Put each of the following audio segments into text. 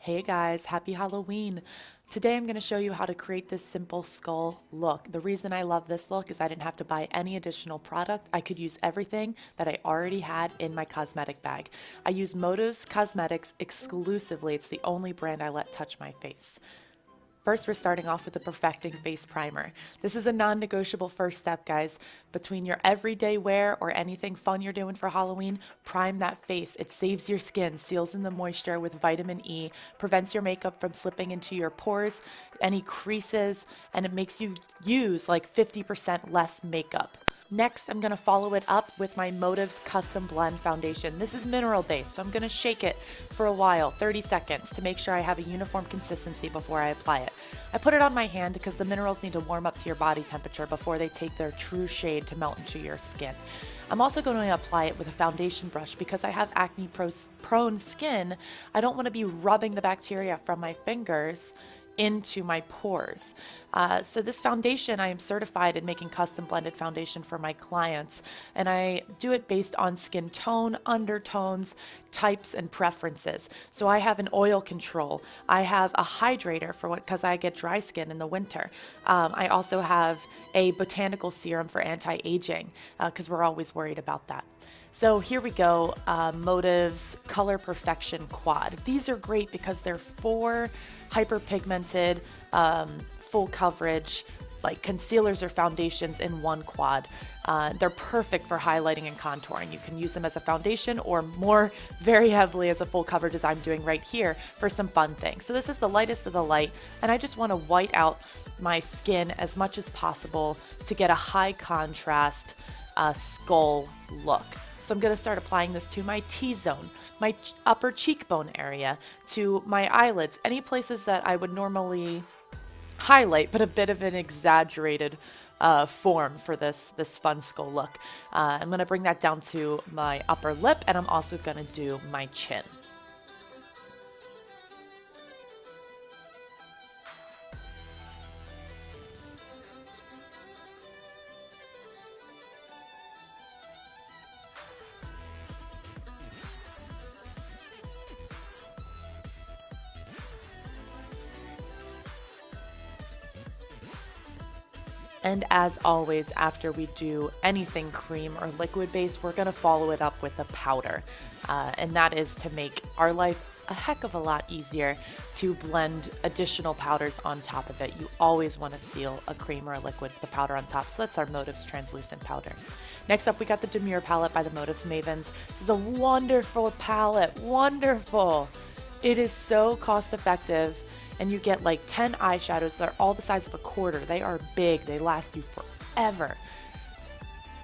Hey guys, happy Halloween. Today I'm going to show you how to create this simple skull look. The reason I love this look is I didn't have to buy any additional product. I could use everything that I already had in my cosmetic bag. I use Motives Cosmetics exclusively. It's the only brand I let touch my face. First, we're starting off with the Perfecting Face Primer. This is a non-negotiable first step, guys. Between your everyday wear or anything fun you're doing for Halloween, prime that face. It saves your skin, seals in the moisture with vitamin E, prevents your makeup from slipping into your pores, any creases, and it makes you use like 50% less makeup. Next, I'm going to follow it up with my Motives Custom Blend Foundation. This is mineral based, so I'm going to shake it for a while, 30 seconds, to make sure I have a uniform consistency before I apply it. I put it on my hand because the minerals need to warm up to your body temperature before they take their true shade to melt into your skin. I'm also going to apply it with a foundation brush because I have acne-prone skin. I don't want to be rubbing the bacteria from my fingers into my pores. So this foundation, I am certified in making custom blended foundation for my clients, and I do it based on skin tone, undertones, types, and preferences. So I have an oil control. I have a hydrator for what, because I get dry skin in the winter. I also have a botanical serum for anti-aging because we're always worried about that. So here we go, Motives Color Perfection Quad. These are great because they're 4 hyperpigmented, full coverage, like concealers or foundations in one quad. They're perfect for highlighting and contouring. You can use them as a foundation or more very heavily as a full coverage as I'm doing right here for some fun things. So this is the lightest of the light, and I just want to white out my skin as much as possible to get a high contrast skull look. So I'm going to start applying this to my T-zone, my upper cheekbone area, to my eyelids, any places that I would normally highlight, but a bit of an exaggerated form for this fun skull look. I'm going to bring that down to my upper lip, and I'm also going to do my chin. And as always, after we do anything cream or liquid based, we're going to follow it up with a powder. And that is to make our life a heck of a lot easier to blend additional powders on top of it. You always want to seal a cream or a liquid with the powder on top. So that's our Motives Translucent Powder. Next up, we got the Demure palette by the Motives Mavens. This is a wonderful palette. Wonderful. It is so cost effective. And you get like 10 eyeshadows that are all the size of a quarter. They are big. They last you forever.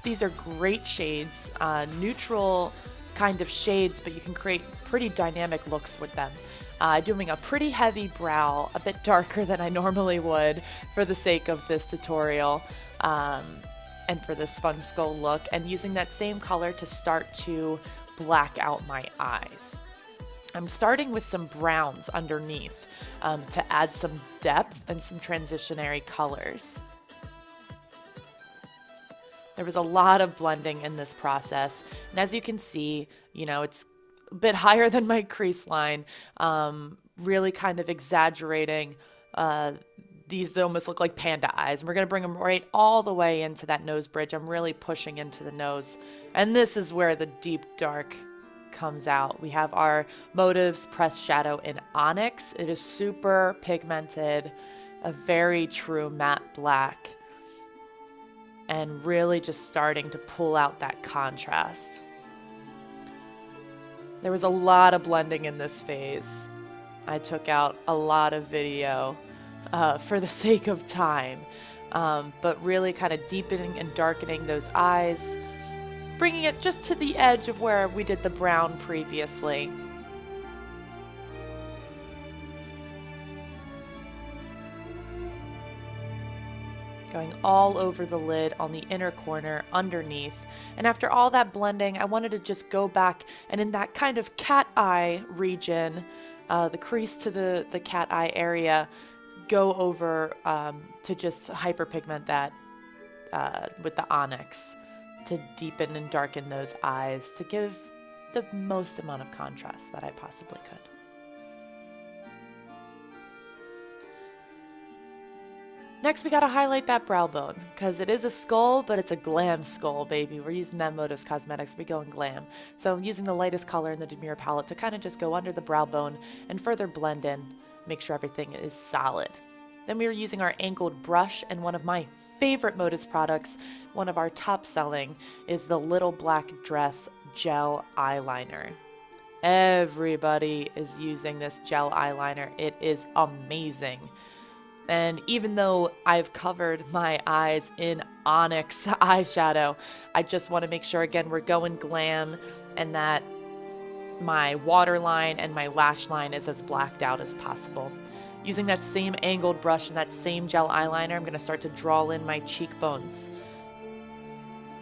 These are great shades, neutral kind of shades, but you can create pretty dynamic looks with them. Doing a pretty heavy brow, a bit darker than I normally would for the sake of this tutorial and for this fun skull look, and using that same color to start to black out my eyes. I'm starting with some browns underneath to add some depth and some transitionary colors. There was a lot of blending in this process, and as you can see, you know, it's a bit higher than my crease line, really kind of exaggerating. These almost look like panda eyes, and we're going to bring them right all the way into that nose bridge. I'm really pushing into the nose, and this is where the deep dark comes out. We have our Motives Pressed Shadow in Onyx. It is super pigmented, a very true matte black, and really just starting to pull out that contrast. There was a lot of blending in this phase. I took out a lot of video for the sake of time, but really kind of deepening and darkening those eyes, bringing it just to the edge of where we did the brown previously. Going all over the lid on the inner corner underneath. And after all that blending, I wanted to just go back and in that kind of cat eye region, the crease to the cat eye area, go over to just hyperpigment that with the Onyx, to deepen and darken those eyes, to give the most amount of contrast that I possibly could. Next, we gotta highlight that brow bone, because it is a skull, but it's a glam skull, baby. We're using that Modus Cosmetics, we're going glam. So I'm using the lightest color in the Demure palette to kind of just go under the brow bone and further blend in, make sure everything is solid. Then we were using our angled brush, and one of my favorite Modus products, one of our top selling, is the Little Black Dress Gel Eyeliner. Everybody is using this gel eyeliner. It is amazing. And even though I've covered my eyes in onyx eyeshadow, I just want to make sure, again, we're going glam and that my waterline and my lash line is as blacked out as possible. Using that same angled brush and that same gel eyeliner, I'm going to start to draw in my cheekbones.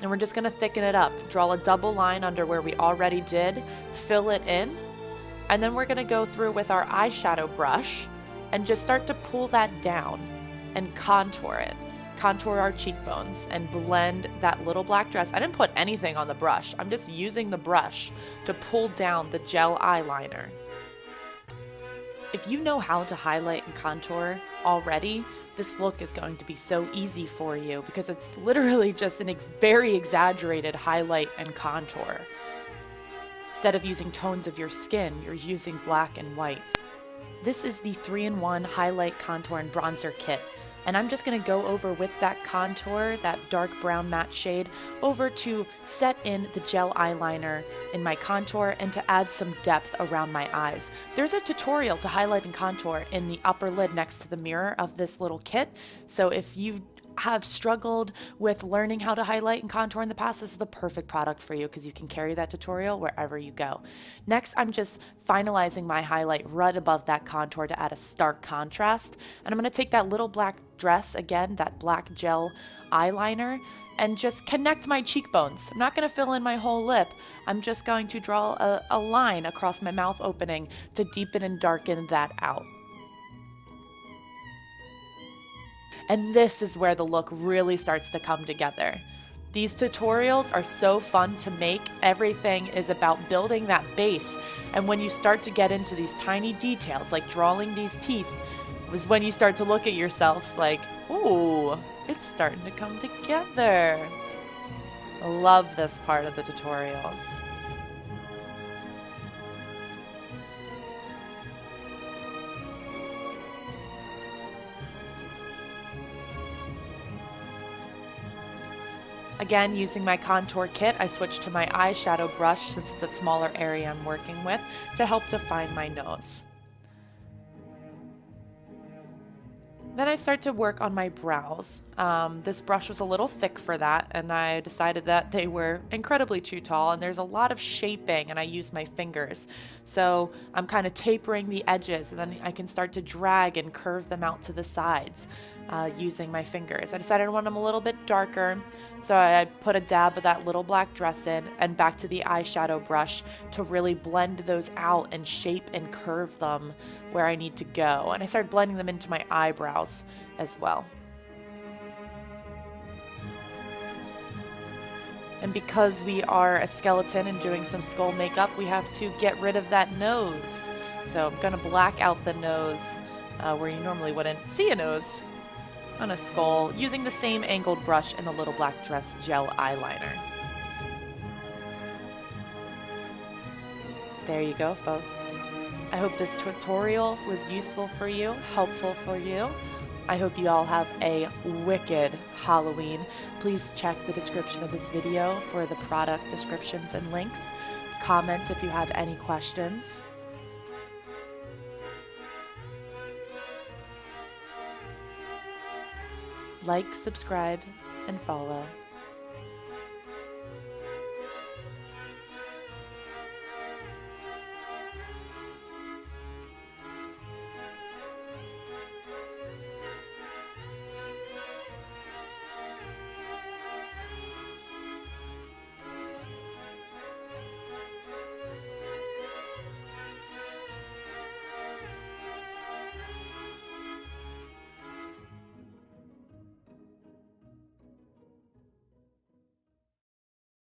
And we're just going to thicken it up. Draw a double line under where we already did, fill it in, and then we're going to go through with our eyeshadow brush and just start to pull that down and contour it. Contour our cheekbones and blend that little black dress. I didn't put anything on the brush. I'm just using the brush to pull down the gel eyeliner. If you know how to highlight and contour already, this look is going to be so easy for you because it's literally just a very exaggerated highlight and contour. Instead of using tones of your skin, you're using black and white. This is the 3-in-1 Highlight, Contour, and Bronzer Kit. And I'm just going to go over with that contour, that dark brown matte shade, over to set in the gel eyeliner in my contour and to add some depth around my eyes. There's a tutorial to highlight and contour in the upper lid next to the mirror of this little kit. So if you have struggled with learning how to highlight and contour in the past, this is the perfect product for you because you can carry that tutorial wherever you go. Next, I'm just finalizing my highlight right above that contour to add a stark contrast. And I'm going to take that little black dress, again, that black gel eyeliner, and just connect my cheekbones. I'm not going to fill in my whole lip. I'm just going to draw a line across my mouth opening to deepen and darken that out. And this is where the look really starts to come together. These tutorials are so fun to make. Everything is about building that base. And when you start to get into these tiny details, like drawing these teeth, was when you start to look at yourself like, ooh, it's starting to come together. I love this part of the tutorials. Again, using my contour kit, I switched to my eyeshadow brush since it's a smaller area I'm working with to help define my nose. Then I start to work on my brows. This brush was a little thick for that, and I decided that they were incredibly too tall, and there's a lot of shaping, and I use my fingers. So I'm kind of tapering the edges, and then I can start to drag and curve them out to the sides using my fingers. I decided I want them a little bit darker, so I put a dab of that little black dress in and back to the eyeshadow brush to really blend those out and shape and curve them where I need to go. And I started blending them into my eyebrows as well. And because we are a skeleton and doing some skull makeup, we have to get rid of that nose. So I'm gonna black out the nose where you normally wouldn't see a nose on a skull, using the same angled brush and the little black dress gel eyeliner. There you go, folks. I hope this tutorial was useful for you, helpful for you. I hope you all have a wicked Halloween. Please check the description of this video for the product descriptions and links. Comment if you have any questions. Like, subscribe, and follow.